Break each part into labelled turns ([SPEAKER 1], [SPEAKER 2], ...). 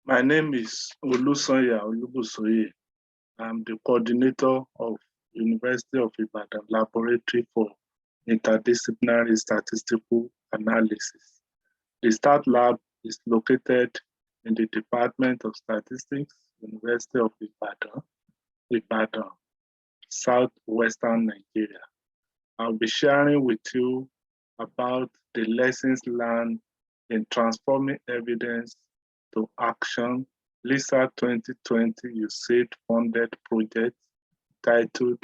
[SPEAKER 1] My name is Olusanya Olubusoye. I'm the coordinator of University of Ibadan Laboratory for Interdisciplinary Statistical Analysis. The STAT lab is located in the Department of Statistics, University of Ibadan, southwestern Nigeria. I'll be sharing with you about the lessons learned in transforming evidence to action, LISA 2020 USAID-funded project titled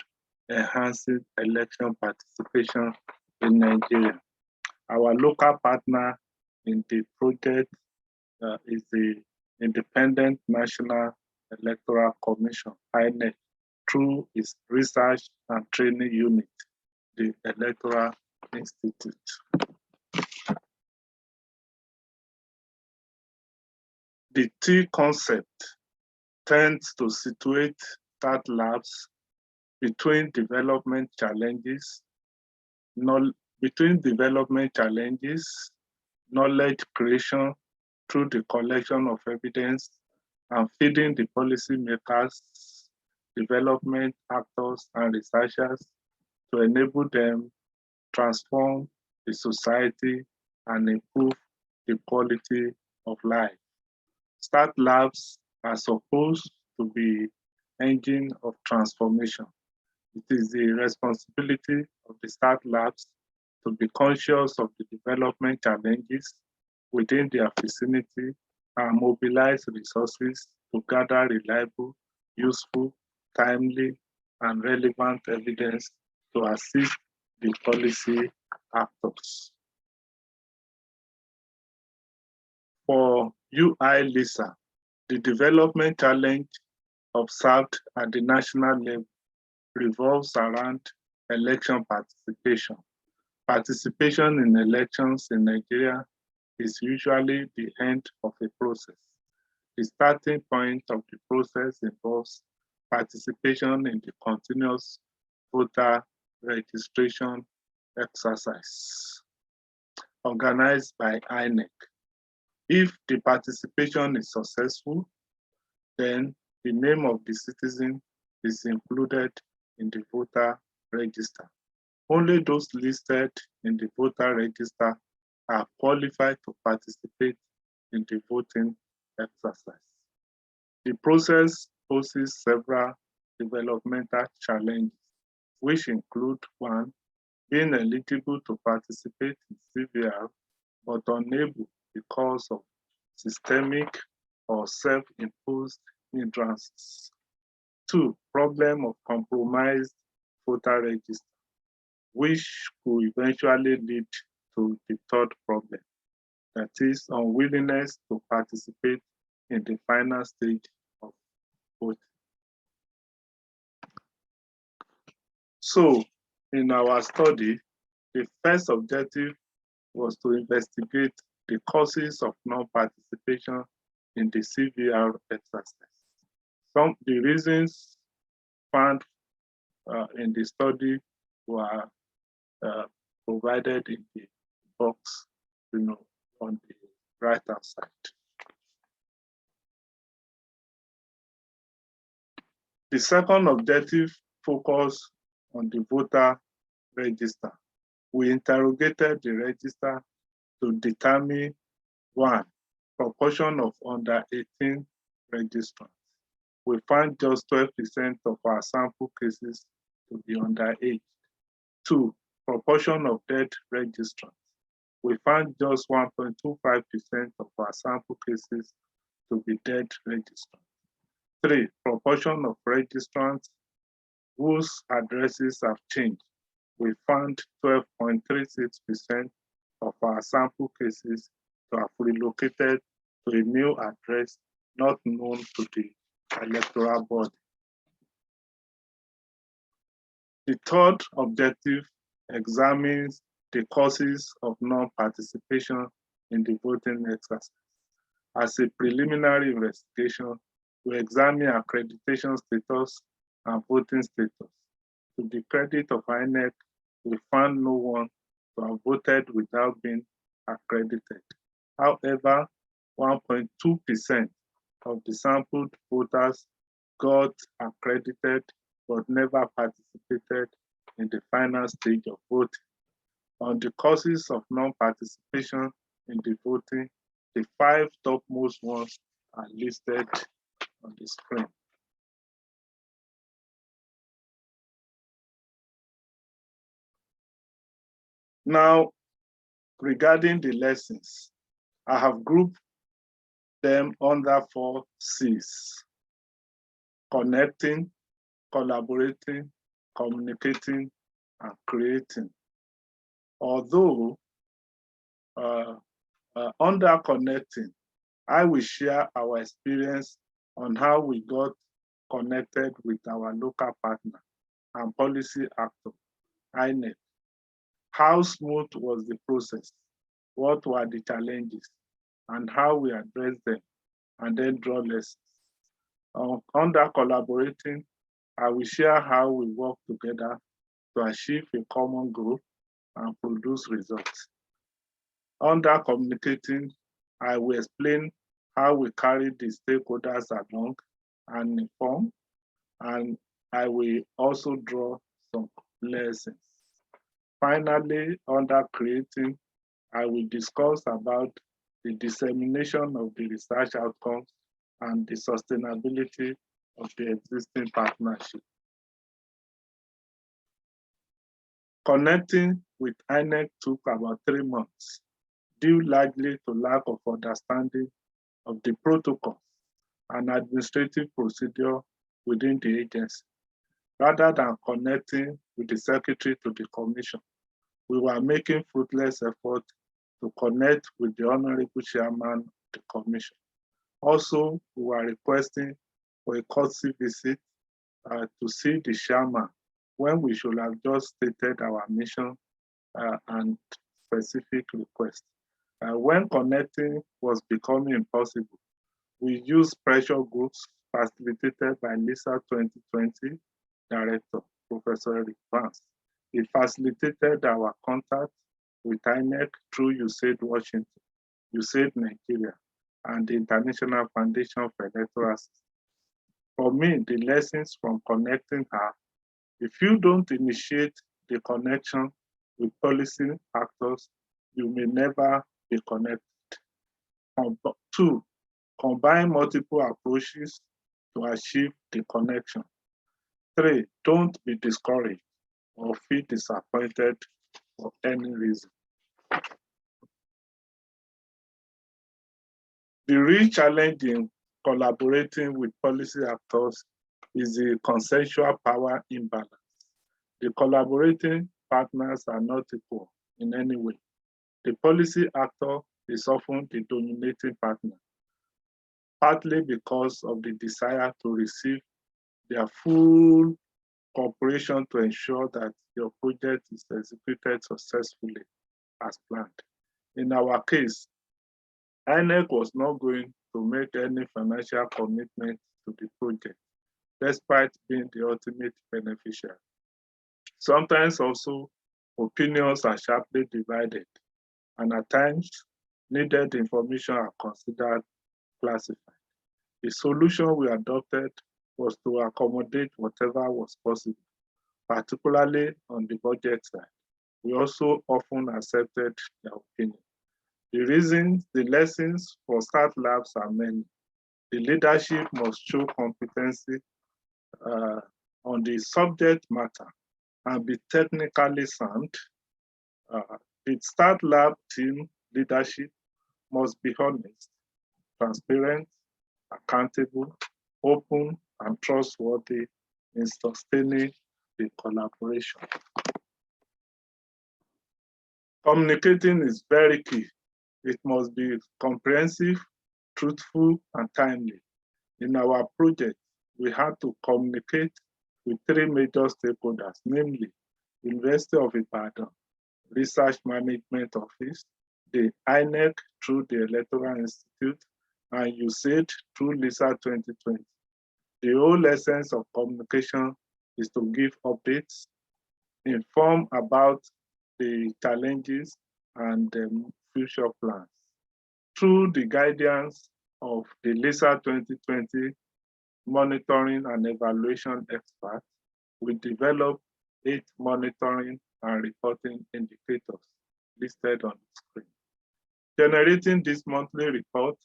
[SPEAKER 1] Enhancing Election Participation in Nigeria. Our local partner in the project is the Independent National Electoral Commission, INEC, through its research and training unit, the Electoral Institute. The T concept tends to situate STAT labs between development challenges, knowledge creation through the collection of evidence, and feeding the policymakers, development actors, and researchers to enable them transform the society and improve the quality of life. STAT labs are supposed to be engine of transformation. It is the responsibility of the STAT labs to be conscious of the development challenges within their vicinity and mobilize resources to gather reliable, useful, timely, and relevant evidence to assist the policy actors. For UI-LISA, the development challenge observed at the national level revolves around election participation. Participation in elections in Nigeria is usually the end of a process. The starting point of the process involves participation in the continuous voter registration exercise organized by INEC. If the participation is successful, then the name of the citizen is included in the voter register. Only those listed in the voter register are qualified to participate in the voting exercise. The process poses several developmental challenges, which include: one, being eligible to participate in CVR, but unable because of systemic or self-imposed hindrances. Two, problem of compromised voter register, which could eventually lead to the third problem, that is unwillingness to participate in the final stage of voting. So, in our study, the first objective was to investigate the causes of non-participation in the CVR exercise. The reasons found in the study were provided in the box, on the right-hand side. The second objective focused on the voter register. We interrogated the register to determine: one, proportion of under 18 registrants. We found just 12% of our sample cases to be underage. Two, proportion of dead registrants. We found just 1.25% of our sample cases to be dead registrants. Three, proportion of registrants whose addresses have changed. We found 12.36% of our sample cases to have relocated to a new address not known to the electoral body. The third objective examines the causes of non-participation in the voting exercise. As a preliminary investigation, we examine accreditation status and voting status. To the credit of INEC, we found no one to have voted without being accredited. However, 1.2% of the sampled voters got accredited but never participated in the final stage of voting. On the causes of non-participation in the voting, the 5 topmost ones are listed on the screen. Now, regarding the lessons, I have grouped them under 4 C's: connecting, collaborating, communicating, and creating. Although under connecting, I will share our experience on how we got connected with our local partner and policy actor, INEC. How smooth was the process? What were the challenges? And how we addressed them, and then draw lessons. Under collaborating, I will share how we work together to achieve a common goal and produce results. Under communicating, I will explain how we carry the stakeholders along and inform, and I will also draw some lessons. Finally, under creating, I will discuss about the dissemination of the research outcomes and the sustainability of the existing partnership. Connecting with INEC took about 3 months, due largely to lack of understanding of the protocols and administrative procedure within the agency. Rather than connecting with the secretary to the commission, we were making fruitless effort to connect with the honorable chairman of the commission. Also, we were requesting for a courtesy visit to see the chairman when we should have just stated our mission and specific requests. When connecting was becoming impossible, we used pressure groups facilitated by LISA2020 Director, Professor Eric Vance. He facilitated our contact with INEC through USAID Washington, USAID Nigeria, and the International Foundation for Electoral Assistance. For me, the lessons from connecting are, if you don't initiate the connection with policy actors, you may never be connected. 2, combine multiple approaches to achieve the connection. 3, don't be discouraged or feel disappointed for any reason. The real challenge in collaborating with policy actors is the consensual power imbalance. The collaborating partners are not equal in any way. The policy actor is often the dominating partner, partly because of the desire to receive their full cooperation to ensure that your project is executed successfully as planned. In our case, INEC was not going to make any financial commitment to the project, despite being the ultimate beneficiary. Sometimes also, opinions are sharply divided, and at times, needed information are considered classified. The solution we adopted was to accommodate whatever was possible, particularly on the budget side. We also often accepted their opinion. The lessons for START labs are many. The leadership must show competency on the subject matter and be technically sound. The START lab team leadership must be honest, transparent, accountable, open, and trustworthy in sustaining the collaboration. Communicating is very key. It must be comprehensive, truthful, and timely. In our project, we had to communicate with 3 major stakeholders, namely University of Ibadan Research Management Office, the INEC through the Electoral Institute, and USAID through LISA2020. The whole essence of communication is to give updates, inform about the challenges and the future plans. Through the guidance of the LISA 2020 monitoring and evaluation experts, we developed 8 monitoring and reporting indicators listed on the screen. Generating this monthly report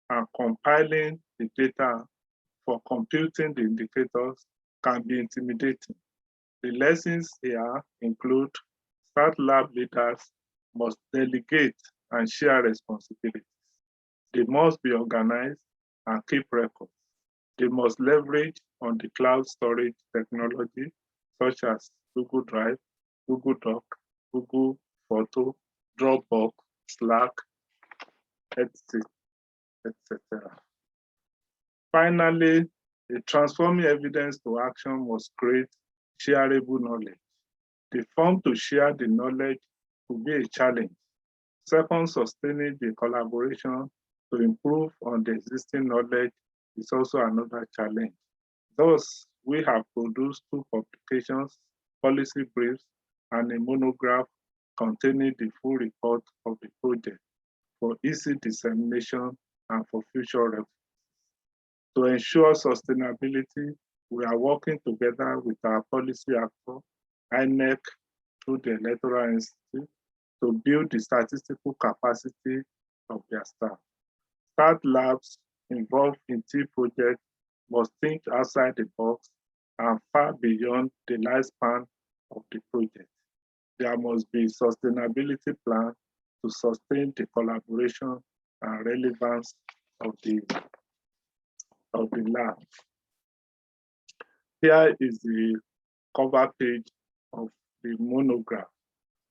[SPEAKER 1] and compiling the data for computing the indicators can be intimidating. The lessons here include START lab leaders must delegate and share responsibilities. They must be organized and keep records. They must leverage on the cloud storage technology such as Google Drive, Google Doc, Google Photo, Dropbox, Slack, etc. Finally, the transforming evidence to action must create shareable knowledge. The form to share the knowledge could be a challenge. Second, sustaining the collaboration to improve on the existing knowledge is also another challenge. Thus, we have produced 2 publications, policy briefs, and a monograph containing the full report of the project for easy dissemination and for future reference. To ensure sustainability, we are working together with our policy actor, INEC, through the Electoral Institute, to build the statistical capacity of their staff. START labs involved in T projects must think outside the box and far beyond the lifespan of the project. There must be a sustainability plan to sustain the collaboration and relevance of the lab. Here is the cover page of the monograph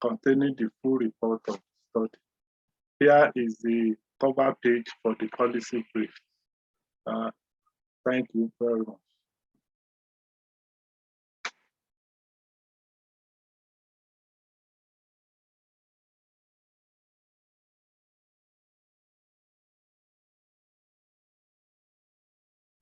[SPEAKER 1] containing the full report of the study. Here is the cover page for the policy brief. Thank you very much.